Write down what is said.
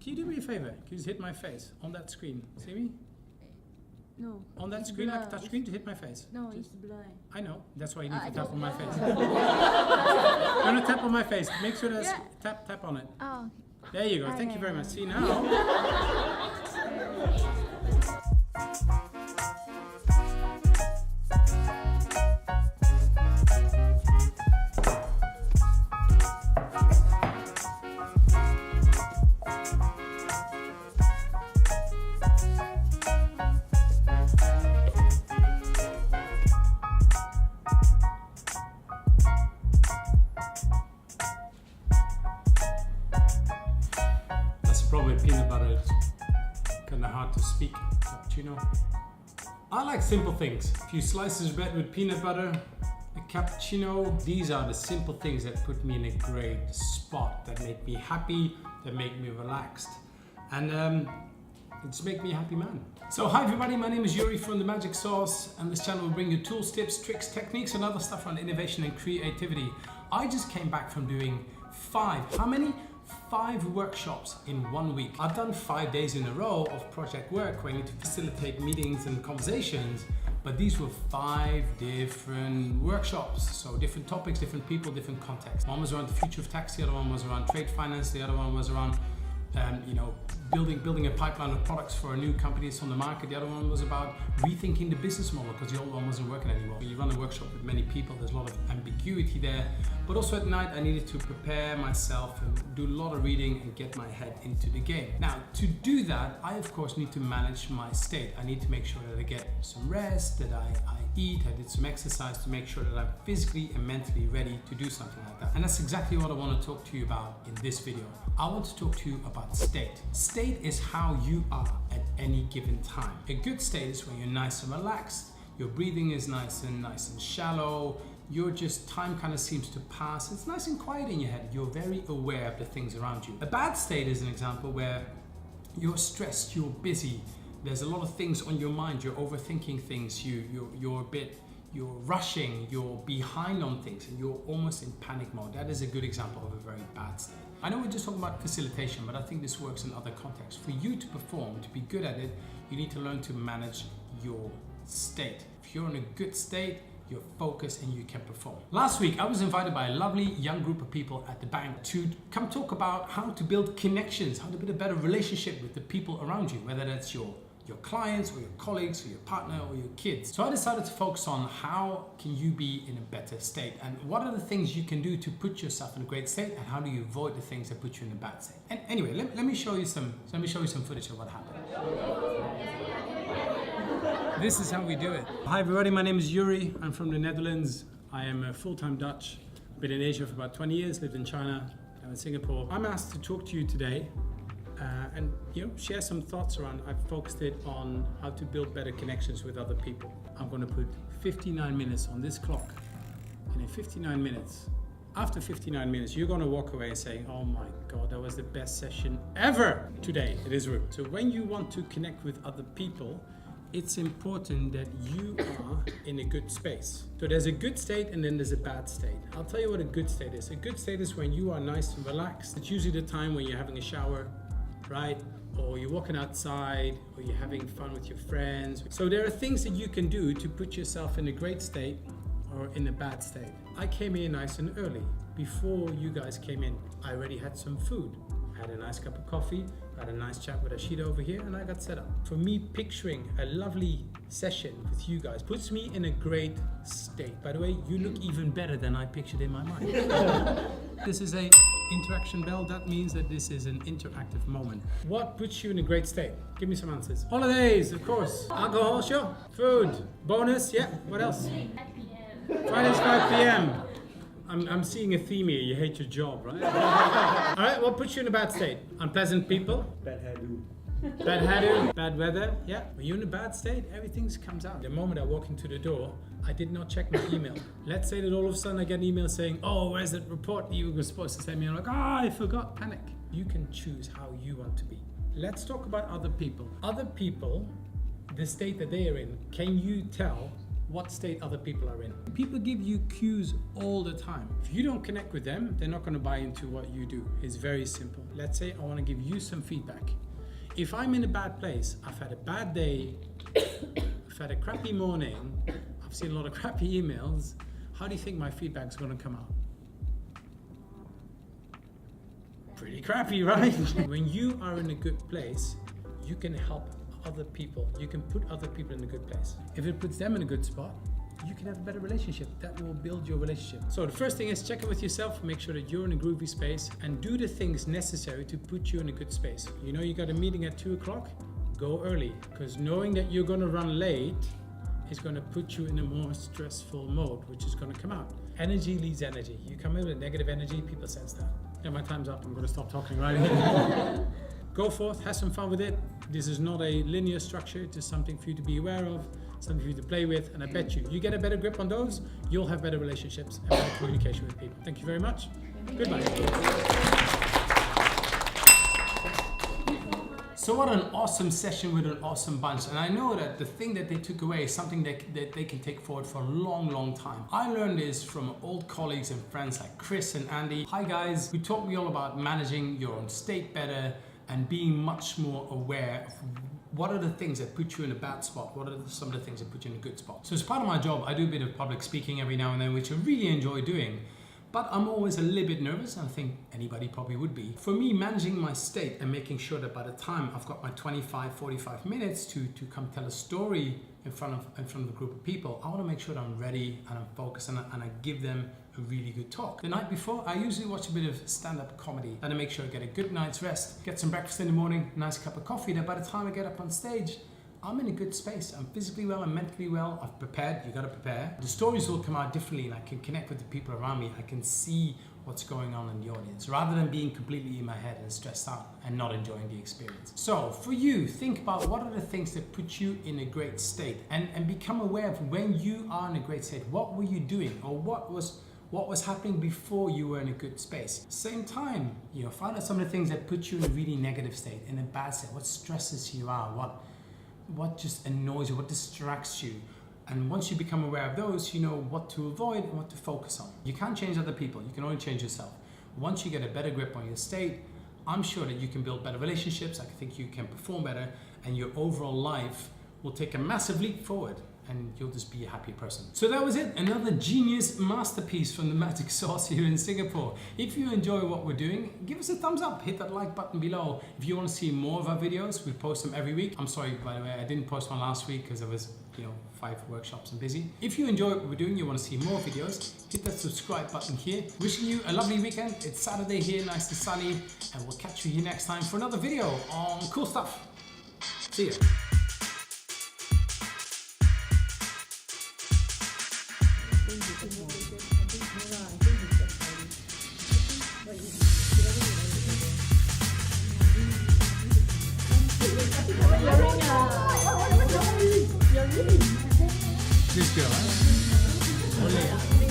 Can you do me a favor? Can you just hit my face on that screen? See me? No. On that screen, like a touch screen, to hit my face. No, just, it's blind. I know. That's why you need to tap on my face. No, no, tap on my face. Make sure there's tap on it. Oh. There you go. Thank you very much. See now. Probably peanut butter is kind of hard to speak. Cappuccino. I like simple things. A few slices of bread with peanut butter, a cappuccino. These are the simple things that put me in a great spot, that make me happy, that make me relaxed, and it's make me a happy man. So hi everybody, my name is Yuri from The Magic Sauce, and this channel will bring you tools, tips, tricks, techniques, and other stuff on innovation and creativity. I just came back from doing 5 workshops in 1 week. I've done 5 days in a row of project work where I need to facilitate meetings and conversations, but these were 5 different workshops. So different topics, different people, different contexts. One was around the future of tax, the other one was around trade finance, the other one was around building a pipeline of products for a new company that's on the market. The other one was about rethinking the business model because the old one wasn't working anymore. When you run a workshop with many people, there's a lot of ambiguity there. But also at night, I needed to prepare myself and do a lot of reading and get my head into the game. Now, to do that, I of course need to manage my state. I need to make sure that I get some rest, that I eat, I did some exercise to make sure that I'm physically and mentally ready to do something like that. And that's exactly what I want to talk to you about in this video. I want to talk to you about state. State is how you are at any given time. A good state is when you're nice and relaxed, your breathing is nice and shallow, time kind of seems to pass, it's nice and quiet in your head, you're very aware of the things around you. A bad state is an example where you're stressed, you're busy, there's a lot of things on your mind, you're overthinking things, you're rushing, you're behind on things, and you're almost in panic mode. That is a good example of a very bad state. I know we're just talking about facilitation, but I think this works in other contexts. For you to perform, to be good at it, you need to learn to manage your state. If you're in a good state, you're focused and you can perform. Last week, I was invited by a lovely young group of people at the bank to come talk about how to build connections, how to build a better relationship with the people around you, whether that's your clients or your colleagues or your partner or your kids. So I decided to focus on how can you be in a better state and what are the things you can do to put yourself in a great state and how do you avoid the things that put you in a bad state. And anyway, let me show you some footage of what happened. This is how we do it. Hi everybody, my name is Yuri. I'm from the Netherlands. I am a full-time Dutch. I've been in Asia for about 20 years, lived in China, now in Singapore. I'm asked to talk to you today and share some thoughts around. I've focused it on how to build better connections with other people. I'm going to put 59 minutes on this clock, and in 59 minutes, after 59 minutes, you're going to walk away saying, oh my God, that was the best session ever today. It is real. So when you want to connect with other people, it's important that you are in a good space. So there's a good state and then there's a bad state. I'll tell you what a good state is. A good state is when you are nice and relaxed. It's usually the time when you're having a shower, right? Or you're walking outside, or you're having fun with your friends. So there are things that you can do to put yourself in a great state or in a bad state. I came in nice and early. Before you guys came in, I already had some food. I had a nice cup of coffee, I had a nice chat with Ashita over here, and I got set up. For me, picturing a lovely session with you guys puts me in a great state. By the way, you look even better than I pictured in my mind. This is a interaction bell. That means that this is an interactive moment. What puts you in a great state? Give me some answers. Holidays, of course. Alcohol, sure. Food. Bonus, yeah. What else? 5 p.m. Fridays, 5 p.m. I'm seeing a theme here. You hate your job, right? All right, what puts you in a bad state? Unpleasant people. Bad hairdo. Bad hairdo, bad weather, yeah. When you're in a bad state, everything comes out. The moment I walk into the door, I did not check my email. Let's say that all of a sudden I get an email saying, oh, where's that report you were supposed to send me? I'm like, I forgot, panic. You can choose how you want to be. Let's talk about other people. Other people, the state that they are in, can you tell what state other people are in. People give you cues all the time. If you don't connect with them, they're not going to buy into what you do. It's very simple. Let's say I want to give you some feedback. If I'm in a bad place, I've had a bad day, I've had a crappy morning, I've seen a lot of crappy emails, how do you think my feedback is going to come out? Pretty crappy, right? When you are in a good place, you can help other people. You can put other people in a good place. If it puts them in a good spot, you can have a better relationship. That will build your relationship. So the first thing is check in with yourself, make sure that you're in a groovy space, and do the things necessary to put you in a good space. You know you got a meeting at 2 o'clock, go early, because knowing that you're gonna run late is gonna put you in a more stressful mode, which is gonna come out. Energy leads energy. You come in with negative energy, people sense that. Yeah, my time's up, I'm gonna stop talking right here. Go forth, have some fun with it. This is not a linear structure, it's just something for you to be aware of, something for you to play with, and I bet you get a better grip on those, you'll have better relationships and better communication with people. Thank you very much. Goodbye. So what an awesome session with an awesome bunch. And I know that the thing that they took away is something that they can take forward for a long, long time. I learned this from old colleagues and friends like Chris and Andy. Hi guys, who taught me all about managing your own state better and being much more aware of what are the things that put you in a bad spot, what are some of the things that put you in a good spot. So as part of my job, I do a bit of public speaking every now and then, which I really enjoy doing. But I'm always a little bit nervous, and I think anybody probably would be. For me, managing my state and making sure that by the time I've got my 45 minutes to come tell a story in front of a group of people, I want to make sure that I'm ready and I'm focused and I give them a really good talk. The night before, I usually watch a bit of stand-up comedy, and I make sure I get a good night's rest, get some breakfast in the morning, nice cup of coffee, that by the time I get up on stage, I'm in a good space. I'm physically well, I'm mentally well, I've prepared, you gotta prepare. The stories will come out differently and I can connect with the people around me. I can see what's going on in the audience, rather than being completely in my head and stressed out and not enjoying the experience. So for you, think about what are the things that put you in a great state, and become aware of when you are in a great state. What were you doing, or what was happening before you were in a good space? Same time, find out some of the things that put you in a really negative state, in a bad state. What stresses you out? What just annoys you? What distracts you? And once you become aware of those, you know what to avoid and what to focus on. You can't change other people, you can only change yourself. Once you get a better grip on your state, I'm sure that you can build better relationships, I think you can perform better, and your overall life will take a massive leap forward, and you'll just be a happy person. So that was it, another genius masterpiece from the Magic Sauce here in Singapore. If you enjoy what we're doing, give us a thumbs up, hit that like button below. If you want to see more of our videos, we post them every week. I'm sorry, by the way, I didn't post one last week because I was 5 workshops and busy. If you enjoy what we're doing, you want to see more videos, hit that subscribe button here. Wishing you a lovely weekend. It's Saturday here, nice and sunny, and we'll catch you here next time for another video on cool stuff. See ya. This girl, huh?